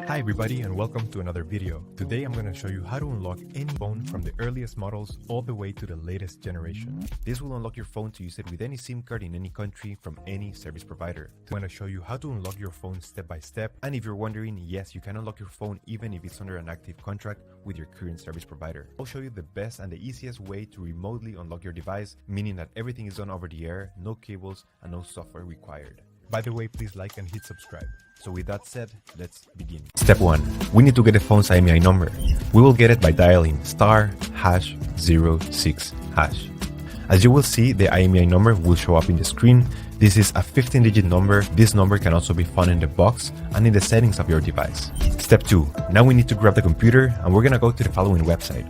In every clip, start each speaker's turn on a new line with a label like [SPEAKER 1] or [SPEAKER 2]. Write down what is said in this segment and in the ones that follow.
[SPEAKER 1] Hi everybody and welcome to another video. Today I'm going to show you how to unlock any phone from the earliest models all the way to the latest generation. This will unlock your phone to use it with any SIM card in any country from any service provider. I'm going to show you how to unlock your phone step by step, and if you're wondering, yes, you can unlock your phone even if it's under an active contract with your current service provider. I'll show you the best and the easiest way to remotely unlock your device, meaning that everything is done over the air, no cables and no software required. By the way, please like and hit subscribe. So with that said, let's begin. Step 1. We need to get the phone's IMEI number. We will get it by dialing *#06#. As you will see, the IMEI number will show up in the screen. This is a 15-digit number. This number can also be found in the box and in the settings of your device. Step 2. Now we need to grab the computer and we're gonna go to the following website.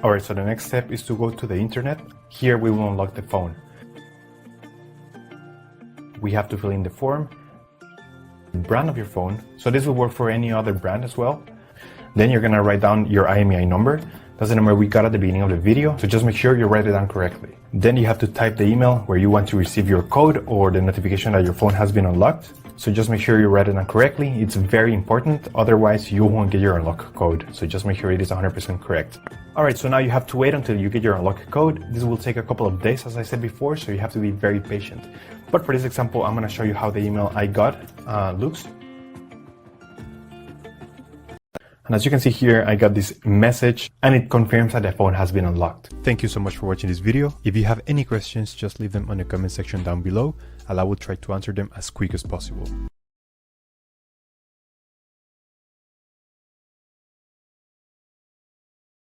[SPEAKER 1] Alright, so the next step is to go to the internet. Here we will unlock the phone. We have to fill in the form, brand of your phone. So this will work for any other brand as well. Then you're gonna write down your IMEI number. That's the number we got at the beginning of the video. So just make sure you write it down correctly. Then you have to type the email where you want to receive your code or the notification that your phone has been unlocked. So just make sure you write it down correctly. It's very important. Otherwise you won't get your unlock code. So just make sure it is 100% correct. Alright, so now you have to wait until you get your unlock code. This will take a couple of days, as I said before, so you have to be very patient. But for this example, I'm going to show you how the email I got looks. And as you can see here, I got this message and it confirms that the phone has been unlocked. Thank you so much for watching this video. If you have any questions, just leave them on the comment section down below and I will try to answer them as quick as possible.